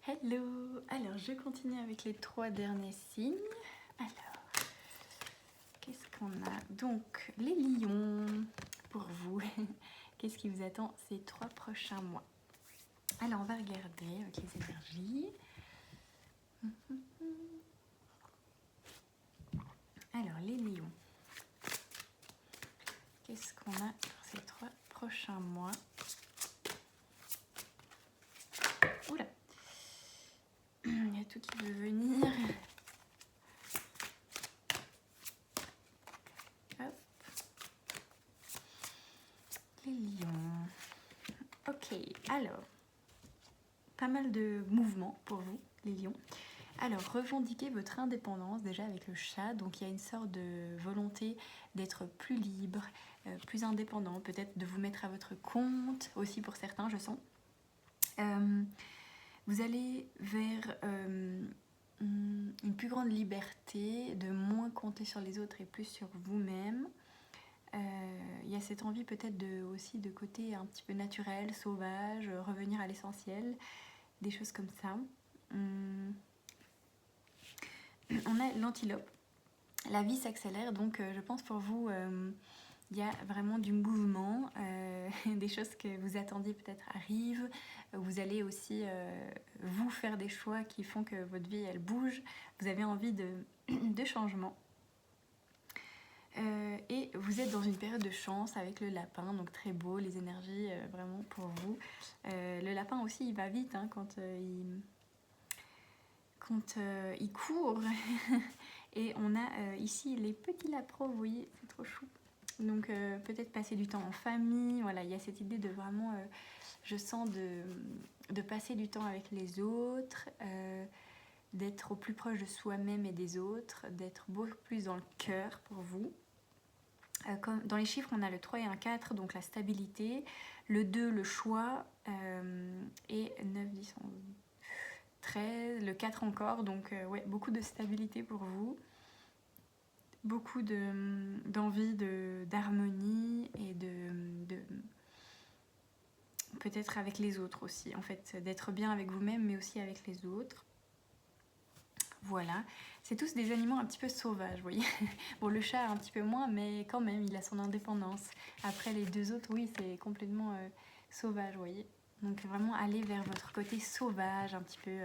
Hello! Alors, je continue avec les 3 derniers signes. Alors, qu'est-ce qu'on a? Donc, les lions, pour vous, qu'est-ce qui vous attend ces 3 prochains mois? Alors, on va regarder avec les énergies. Alors, les lions, qu'est-ce qu'on a pour ces 3 prochains mois? Oula! Il y a tout qui veut venir. Hop. Les lions. Ok, alors, pas mal de mouvements pour vous, les lions. Alors, revendiquez votre indépendance déjà avec le chat. Donc, il y a une sorte de volonté d'être plus libre, plus indépendant, peut-être de vous mettre à votre compte aussi pour certains, je sens. Vous allez vers une plus grande liberté, de moins compter sur les autres et plus sur vous-même. Il y a cette envie peut-être aussi de côté un petit peu naturel, sauvage, revenir à l'essentiel, des choses comme ça. On a l'antilope. La vie s'accélère, donc je pense pour vous, il y a vraiment du mouvement, des choses que vous attendiez peut-être arrivent. Vous allez aussi vous faire des choix qui font que votre vie elle bouge. Vous avez envie de changement. Et vous êtes dans une période de chance avec le lapin, donc très beau, les énergies vraiment pour vous. Le lapin aussi il va vite hein, quand il court. Et on a ici les petits lapins, vous voyez, c'est trop chou. Donc peut-être passer du temps en famille, voilà, il y a cette idée de vraiment, je sens de passer du temps avec les autres, d'être au plus proche de soi-même et des autres, d'être beaucoup plus dans le cœur pour vous. Comme dans les chiffres, on a le 3 et un 4, donc la stabilité, le 2, le choix, et 9, 10, 11, 13, le 4 encore, donc ouais, beaucoup de stabilité pour vous. Beaucoup d'envie d'harmonie et de peut-être avec les autres aussi, en fait, d'être bien avec vous-même mais aussi avec les autres. Voilà, c'est tous des animaux un petit peu sauvages, vous voyez. Bon, le chat un petit peu moins, mais quand même, il a son indépendance. Après, les deux autres, oui, c'est complètement sauvage, vous voyez. Donc vraiment aller vers votre côté sauvage, un petit peu...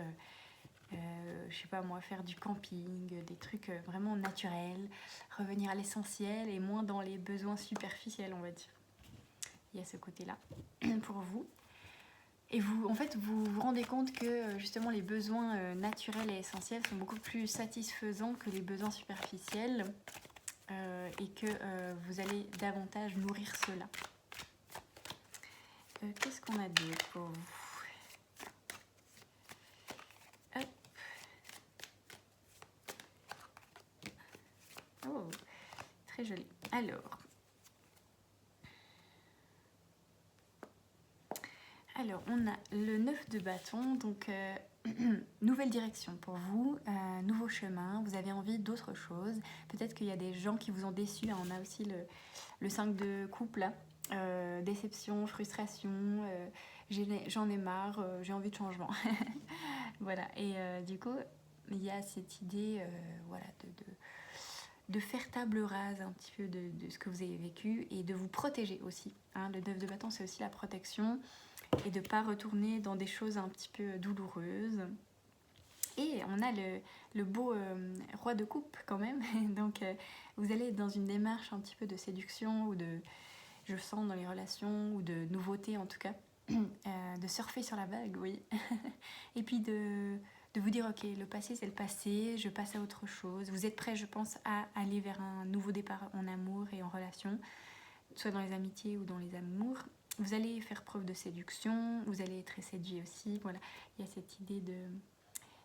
je sais pas moi, faire du camping, des trucs vraiment naturels, revenir à l'essentiel et moins dans les besoins superficiels, on va dire. Il y a ce côté-là pour vous. Et vous, en fait, vous vous rendez compte que justement les besoins naturels et essentiels sont beaucoup plus satisfaisants que les besoins superficiels et que vous allez davantage nourrir cela. Qu'est-ce qu'on a d'autre pour vous? Hop. Oh, très joli. Alors, on a le 9 de bâton, donc nouvelle direction pour vous, nouveau chemin, vous avez envie d'autre chose. Peut-être qu'il y a des gens qui vous ont déçu, hein. On a aussi le 5 de coupe là, déception, frustration, j'en ai marre, j'ai envie de changement. Voilà, et du coup, il y a cette idée voilà, de faire table rase un petit peu de ce que vous avez vécu et de vous protéger aussi. Hein. Le 9 de bâton, c'est aussi la protection et de ne pas retourner dans des choses un petit peu douloureuses. Et on a le beau roi de coupe quand même. Donc vous allez être dans une démarche un petit peu de séduction ou je sens dans les relations, ou de nouveauté en tout cas, de surfer sur la vague, oui. Et puis de vous dire, ok, le passé c'est le passé, je passe à autre chose. Vous êtes prêt, je pense, à aller vers un nouveau départ en amour et en relation, soit dans les amitiés ou dans les amours. Vous allez faire preuve de séduction, vous allez être séduit aussi. Voilà, il y a cette idée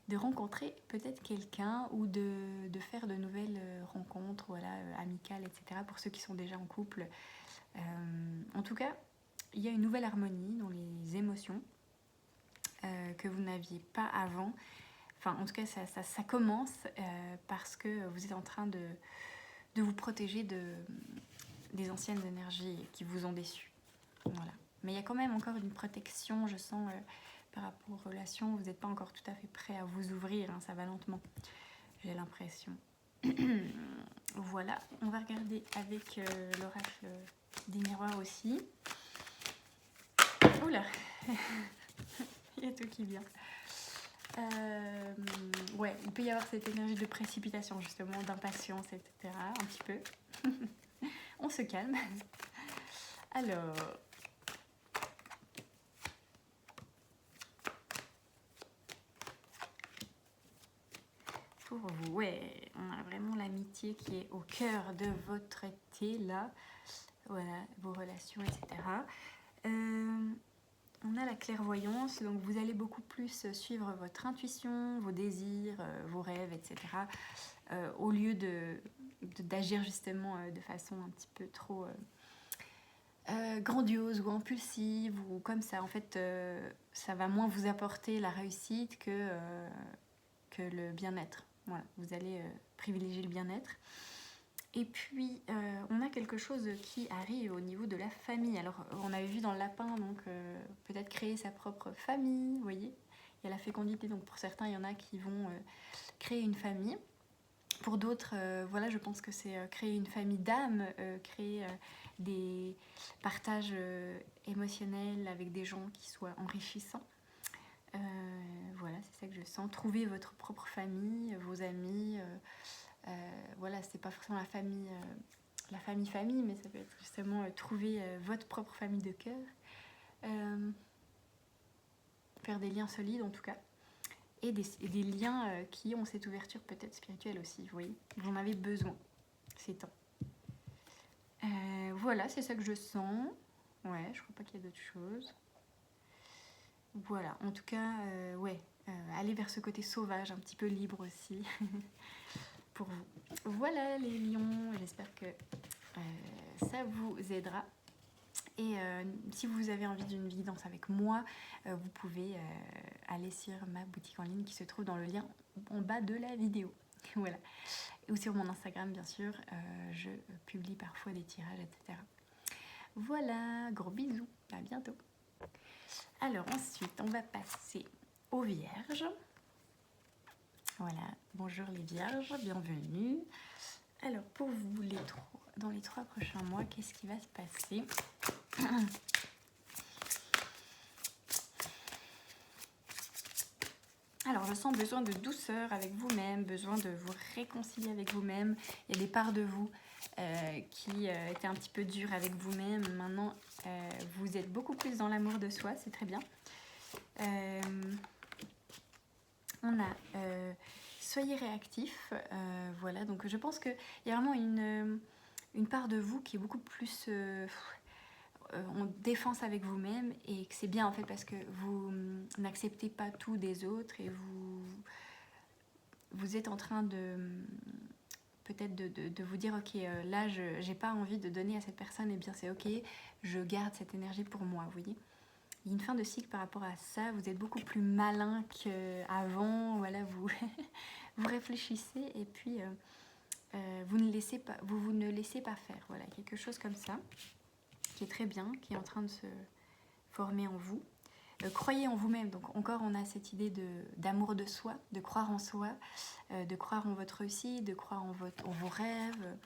de rencontrer peut-être quelqu'un ou de faire de nouvelles rencontres, voilà, amicales, etc. Pour ceux qui sont déjà en couple. En tout cas, il y a une nouvelle harmonie dans les émotions que vous n'aviez pas avant. Enfin, en tout cas, ça commence parce que vous êtes en train de vous protéger des anciennes énergies qui vous ont déçu. Voilà. Mais il y a quand même encore une protection, je sens, par rapport aux relations, vous n'êtes pas encore tout à fait prêt à vous ouvrir, hein, ça va lentement, j'ai l'impression. Voilà, on va regarder avec l'oracle des miroirs aussi. Oula, il y a tout qui vient. Ouais, il peut y avoir cette énergie de précipitation, justement, d'impatience, etc. Un petit peu. On se calme. Alors... pour vous, ouais, on a vraiment l'amitié qui est au cœur de votre été, là. Voilà, vos relations, etc. On a la clairvoyance, donc vous allez beaucoup plus suivre votre intuition, vos désirs, vos rêves, etc. Au lieu d'agir justement de façon un petit peu trop grandiose ou impulsive ou comme ça. En fait, ça va moins vous apporter la réussite que le bien-être. Voilà, vous allez privilégier le bien-être. Et puis, on a quelque chose qui arrive au niveau de la famille. Alors, on avait vu dans le lapin, donc peut-être créer sa propre famille, vous voyez. Il y a la fécondité, donc pour certains, il y en a qui vont créer une famille. Pour d'autres, voilà, je pense que c'est créer une famille d'âme, créer des partages émotionnels avec des gens qui soient enrichissants. Voilà, c'est ça que je sens. Trouver votre propre famille, vos amis. Voilà, c'est pas forcément la famille, mais ça peut être justement trouver votre propre famille de cœur. Faire des liens solides en tout cas. Et des liens qui ont cette ouverture peut-être spirituelle aussi, vous voyez. Vous en avez besoin ces temps. Voilà, c'est ça que je sens. Ouais, je crois pas qu'il y a d'autres choses. Voilà, en tout cas, ouais, aller vers ce côté sauvage, un petit peu libre aussi, pour vous. Voilà les lions, j'espère que ça vous aidera. Et si vous avez envie d'une guidance avec moi, vous pouvez aller sur ma boutique en ligne qui se trouve dans le lien en bas de la vidéo. Voilà. Ou sur mon Instagram, bien sûr, je publie parfois des tirages, etc. Voilà, gros bisous, à bientôt. Alors ensuite, on va passer aux vierges. Voilà, bonjour les vierges, bienvenue. Alors pour vous, dans les 3 prochains mois, qu'est-ce qui va se passer? Alors je sens besoin de douceur avec vous-même, besoin de vous réconcilier avec vous-même. Il y a des parts de vous qui étaient un petit peu dures avec vous-même. Maintenant, vous êtes beaucoup plus dans l'amour de soi, c'est très bien. On a soyez réactifs, voilà, donc je pense qu'il y a vraiment une part de vous qui est beaucoup plus en défense avec vous-même, et que c'est bien en fait parce que vous n'acceptez pas tout des autres et vous êtes en train de peut-être de vous dire ok, là j'ai pas envie de donner à cette personne, et bien c'est ok, je garde cette énergie pour moi, vous voyez. Il y a une fin de cycle par rapport à ça, vous êtes beaucoup plus malin qu'avant, voilà, vous réfléchissez et puis vous ne laissez pas faire, voilà, quelque chose comme ça qui est très bien, qui est en train de se former en vous. Croyez en vous-même, donc encore on a cette idée d'amour de soi, de croire en soi, de croire en votre réussite, de croire en vos rêves,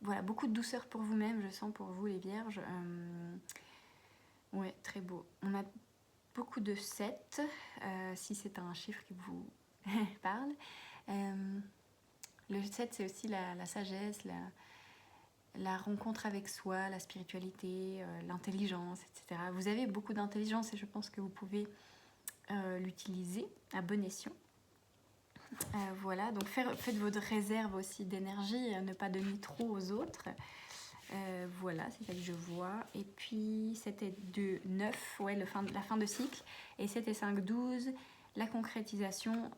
voilà, beaucoup de douceur pour vous-même, je sens pour vous les vierges. Ouais, très beau. On a beaucoup de 7, si c'est un chiffre qui vous parle. Le 7, c'est aussi la sagesse, la rencontre avec soi, la spiritualité, l'intelligence, etc. Vous avez beaucoup d'intelligence et je pense que vous pouvez l'utiliser à bon escient. Voilà, donc faites votre réserve aussi d'énergie, ne pas donner trop aux autres. Voilà, c'est ça que je vois. Et puis 7 et 2, 9, ouais, la fin de cycle. Et 7 et 5, 12, la concrétisation.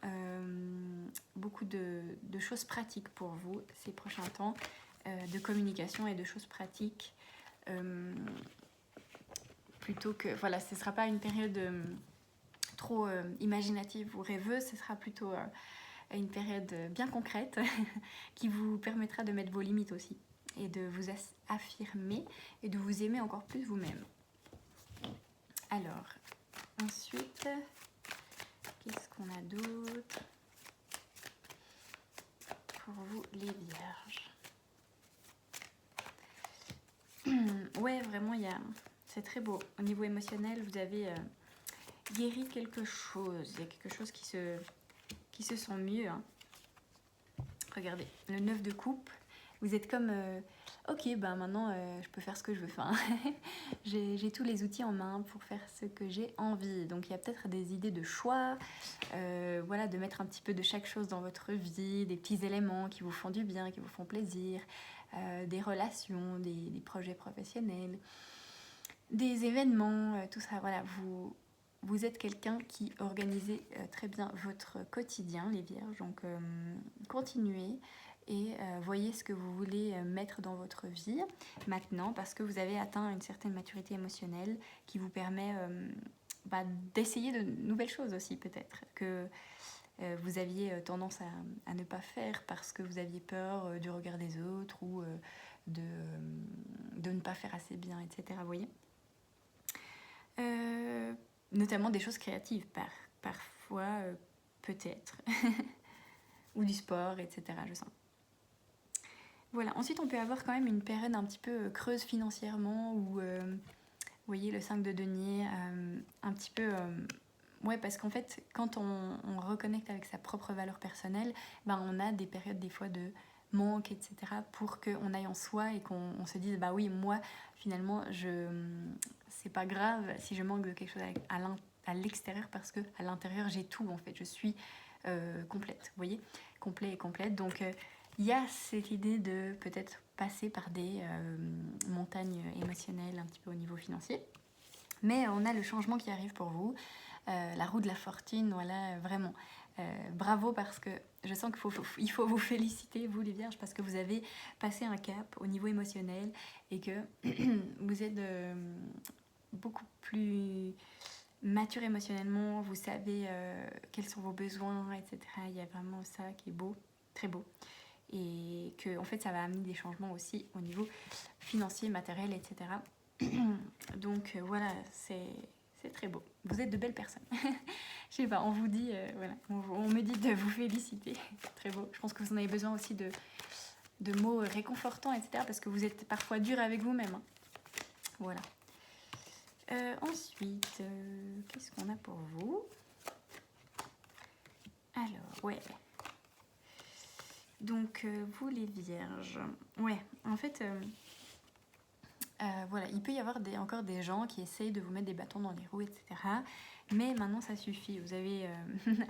Beaucoup de choses pratiques pour vous ces prochains temps, de communication et de choses pratiques. Plutôt que, voilà, ce ne sera pas une période trop imaginative ou rêveuse, ce sera plutôt une période bien concrète qui vous permettra de mettre vos limites aussi et de vous affirmer et de vous aimer encore plus vous-même. Alors, ensuite, qu'est-ce qu'on a d'autre pour vous les vierges? Ouais, vraiment, c'est très beau. Au niveau émotionnel, vous avez guéri quelque chose. Il y a quelque chose qui se sent mieux. Hein. Regardez, le 9 de coupe. Vous êtes comme, ok, ben maintenant, je peux faire ce que je veux. Enfin, j'ai tous les outils en main pour faire ce que j'ai envie. Donc, il y a peut-être des idées de choix. Voilà, de mettre un petit peu de chaque chose dans votre vie. Des petits éléments qui vous font du bien, qui vous font plaisir. Des relations, des projets professionnels, des événements, tout ça. Voilà, vous êtes quelqu'un qui organisez très bien votre quotidien, les vierges. Donc, continuez et voyez ce que vous voulez mettre dans votre vie maintenant parce que vous avez atteint une certaine maturité émotionnelle qui vous permet d'essayer de nouvelles choses aussi peut-être que vous aviez tendance à ne pas faire parce que vous aviez peur du regard des autres ou de ne pas faire assez bien, etc. Vous voyez notamment des choses créatives, parfois peut-être, ou du sport, etc. Je sens. Voilà, ensuite on peut avoir quand même une période un petit peu creuse financièrement où, vous voyez, le 5 de denier, un petit peu... ouais, parce qu'en fait, quand on reconnecte avec sa propre valeur personnelle, on a des périodes des fois de manque, etc. pour qu'on aille en soi et qu'on se dise, bah oui, moi, finalement, c'est pas grave si je manque de quelque chose à l'extérieur parce que à l'intérieur, j'ai tout, en fait. Je suis complète, vous voyez, complet et complète. Donc, il y a cette idée de peut-être passer par des montagnes émotionnelles un petit peu au niveau financier. Mais on a le changement qui arrive pour vous, la roue de la fortune, voilà, vraiment. Bravo parce que je sens qu'il faut vous féliciter, vous les vierges, parce que vous avez passé un cap au niveau émotionnel et que vous êtes beaucoup plus mature émotionnellement, vous savez quels sont vos besoins, etc. Il y a vraiment ça qui est beau, très beau. Et que en fait ça va amener des changements aussi au niveau financier, matériel, etc. Donc voilà, c'est très beau. Vous êtes de belles personnes. Je sais pas, on vous dit, voilà, on me dit de vous féliciter. Très beau. Je pense que vous en avez besoin aussi de mots réconfortants, etc. Parce que vous êtes parfois dur avec vous-même. Hein. Voilà. Ensuite, qu'est-ce qu'on a pour vous? Alors, ouais. Donc, vous les vierges. Ouais, en fait... voilà, il peut y avoir encore des gens qui essayent de vous mettre des bâtons dans les roues, etc. Mais maintenant, ça suffit. Vous avez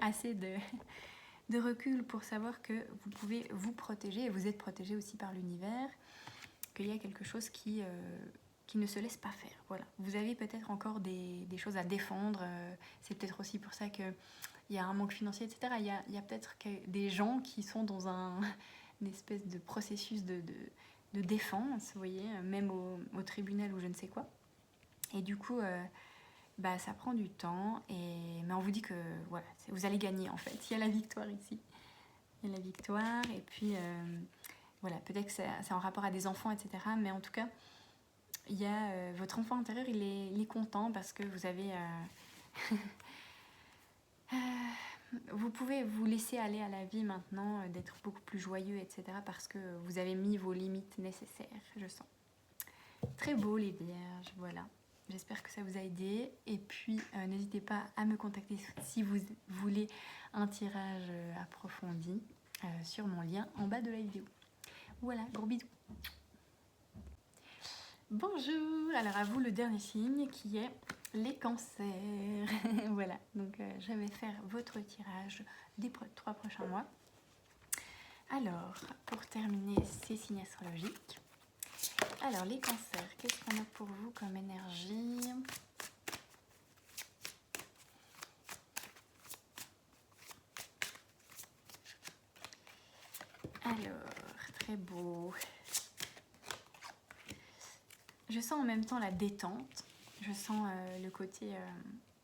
assez de recul pour savoir que vous pouvez vous protéger et vous êtes protégé aussi par l'univers, qu'il y a quelque chose qui ne se laisse pas faire. Voilà. Vous avez peut-être encore des choses à défendre. C'est peut-être aussi pour ça qu'il y a un manque financier, etc. Il y a peut-être des gens qui sont dans une espèce de processus de défense, vous voyez, même au tribunal ou je ne sais quoi. Et du coup, ça prend du temps, mais on vous dit que voilà, vous allez gagner en fait. Il y a la victoire ici. Il y a la victoire, et puis voilà, peut-être que c'est en rapport à des enfants, etc. Mais en tout cas, il y a votre enfant intérieur, il est content parce que vous avez... vous pouvez vous laisser aller à la vie maintenant, d'être beaucoup plus joyeux, etc. parce que vous avez mis vos limites nécessaires, je sens. Très beau les vierges, voilà. J'espère que ça vous a aidé. Et puis, n'hésitez pas à me contacter si vous voulez un tirage approfondi sur mon lien en bas de la vidéo. Voilà, gros bisous. Bonjour, alors à vous le dernier signe qui est les cancers. Voilà, donc je vais faire votre tirage des 3 prochains mois. Alors, pour terminer ces signes astrologiques, alors les cancers, qu'est-ce qu'on a pour vous comme énergie? Alors, très beau. Je sens en même temps la détente, je sens le côté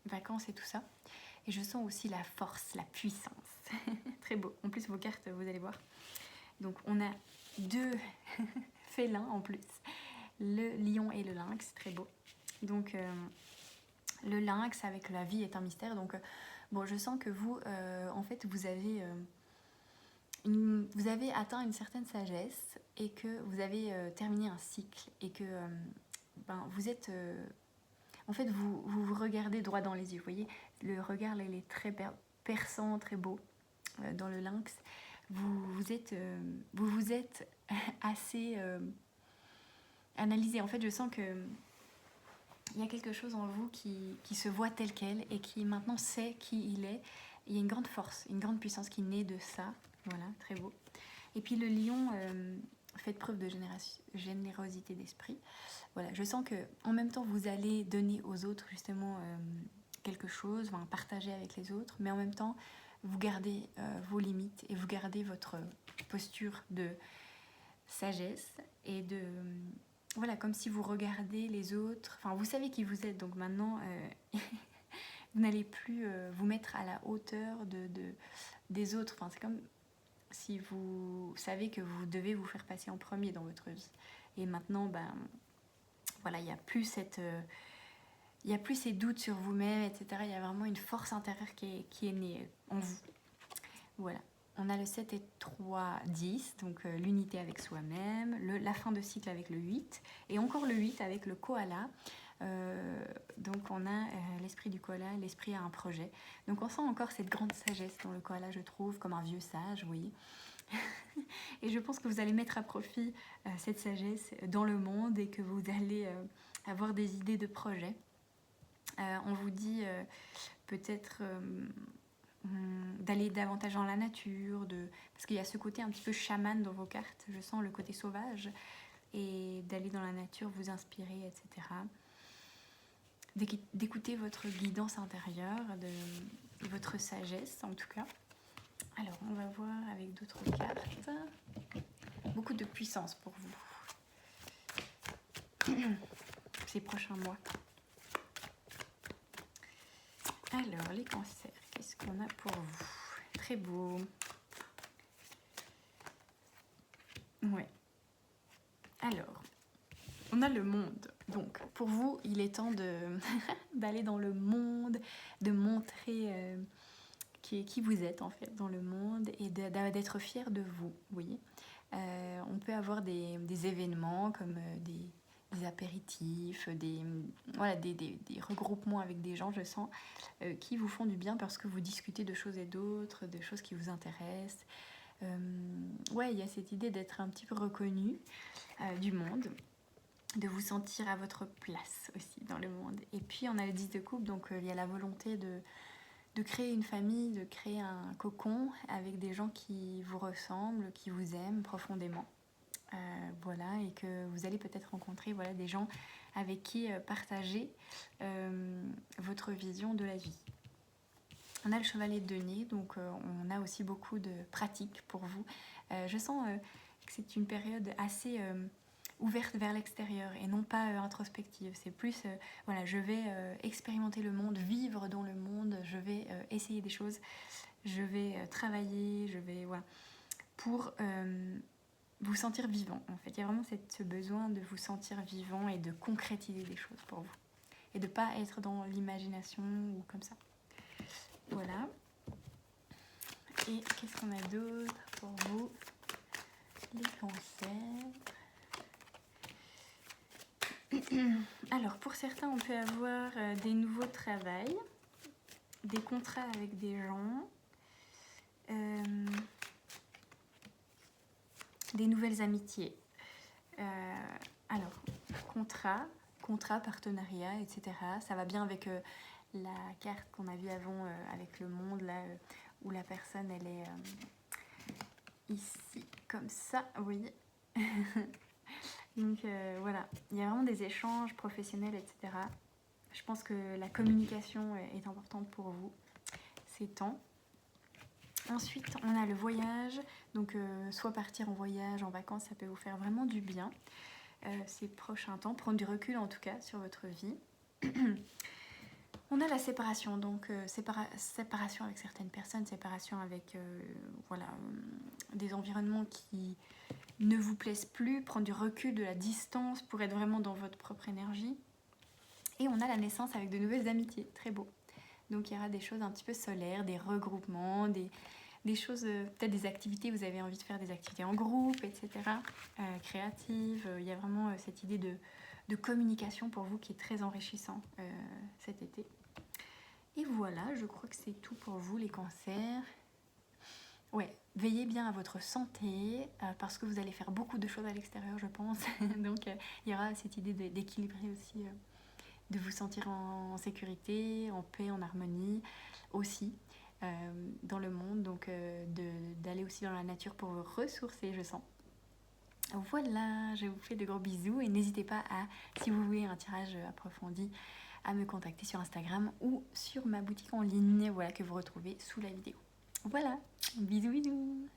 vacances et tout ça. Et je sens aussi la force, la puissance. Très beau. En plus, vos cartes, vous allez voir. Donc, on a 2 félins en plus. Le lion et le lynx, très beau. Donc, Le lynx avec la vie est un mystère. Donc, bon, je sens que vous, en fait, vous avez atteint une certaine sagesse et que vous avez terminé un cycle et que vous êtes... en fait, vous regardez droit dans les yeux. Vous voyez, le regard, là, il est très perçant, très beau dans le lynx. Vous vous êtes assez analysé. En fait, je sens que il y a quelque chose en vous qui se voit tel quel et qui maintenant sait qui il est. Il y a une grande force, une grande puissance qui naît de ça. Voilà, très beau. Et puis le lion, faites preuve de générosité d'esprit. Voilà, je sens que en même temps vous allez donner aux autres justement quelque chose, enfin, partager avec les autres, mais en même temps vous gardez vos limites et vous gardez votre posture de sagesse et de voilà, comme si vous regardez les autres, enfin vous savez qui vous êtes, donc maintenant vous n'allez plus vous mettre à la hauteur des autres, enfin c'est comme si vous savez que vous devez vous faire passer en premier dans votre vie. Et maintenant, voilà, il n'y a plus ces doutes sur vous-même, etc. Il y a vraiment une force intérieure qui est née en vous. Voilà. On a le 7 et 3, 10, donc l'unité avec soi-même, la fin de cycle avec le 8, et encore le 8 avec le koala. Donc on a l'esprit du koala, l'esprit a un projet. Donc on sent encore cette grande sagesse dans le koala, je trouve, comme un vieux sage, oui. Et je pense que vous allez mettre à profit cette sagesse dans le monde et que vous allez avoir des idées de projets. On vous dit peut-être d'aller davantage dans la nature, parce qu'il y a ce côté un petit peu chaman dans vos cartes, je sens le côté sauvage, et d'aller dans la nature, vous inspirer, etc. D'écouter votre guidance intérieure, votre sagesse en tout cas. Alors, on va voir avec d'autres cartes. Beaucoup de puissance pour vous. Ces prochains mois. Alors, les cancers, qu'est-ce qu'on a pour vous? Très beau. Ouais. Alors, on a le monde. Donc, pour vous, il est temps d'aller dans le monde, de montrer qui vous êtes en fait dans le monde et d'être fier de vous. Oui. On peut avoir des événements comme des apéritifs, des regroupements avec des gens, je sens, qui vous font du bien parce que vous discutez de choses et d'autres, de choses qui vous intéressent. Ouais, il y a cette idée d'être un petit peu reconnu du monde, de vous sentir à votre place aussi dans le monde. Et puis on a le 10 de coupe, donc il y a la volonté de créer une famille, de créer un cocon avec des gens qui vous ressemblent, qui vous aiment profondément. Voilà, et que vous allez peut-être rencontrer des gens avec qui partager votre vision de la vie. On a le chevalier de denier, donc on a aussi beaucoup de pratiques pour vous. Je sens que c'est une période assez ouverte vers l'extérieur et non pas introspective. C'est plus, je vais expérimenter le monde, vivre dans le monde, je vais essayer des choses, je vais travailler, je vais, pour vous sentir vivant. En fait, il y a vraiment ce besoin de vous sentir vivant et de concrétiser des choses pour vous. Et de ne pas être dans l'imagination ou comme ça. Voilà. Et qu'est-ce qu'on a d'autre pour vous? Les cancers. Alors, pour certains, on peut avoir des nouveaux travails, des contrats avec des gens, des nouvelles amitiés. Alors, contrat, partenariat, etc. Ça va bien avec la carte qu'on a vue avant avec le monde, là, où la personne, elle est ici, comme ça, vous voyez. Donc voilà, il y a vraiment des échanges professionnels, etc. Je pense que la communication est importante pour vous ces temps. Ensuite, on a le voyage. Donc soit partir en voyage, en vacances, ça peut vous faire vraiment du bien ces prochains temps. Prendre du recul en tout cas sur votre vie. On a la séparation, donc séparation avec certaines personnes, séparation avec des environnements qui ne vous plaisent plus, prendre du recul, de la distance pour être vraiment dans votre propre énergie. Et on a la naissance avec de nouvelles amitiés, très beau. Donc il y aura des choses un petit peu solaires, des regroupements, des choses, peut-être des activités, vous avez envie de faire des activités en groupe, etc. Créatives. Il y a vraiment cette idée de communication pour vous qui est très enrichissant cet été. Et voilà, je crois que c'est tout pour vous les cancers. Ouais, veillez bien à votre santé parce que vous allez faire beaucoup de choses à l'extérieur, je pense. Donc il y aura cette idée d'équilibrer aussi, de vous sentir en sécurité, en paix, en harmonie aussi dans le monde. Donc d'aller aussi dans la nature pour vous ressourcer, je sens. Voilà, je vous fais de gros bisous et n'hésitez pas à, si vous voulez un tirage approfondi, à me contacter sur Instagram ou sur ma boutique en ligne, voilà, que vous retrouvez sous la vidéo. Voilà, bisous bisous.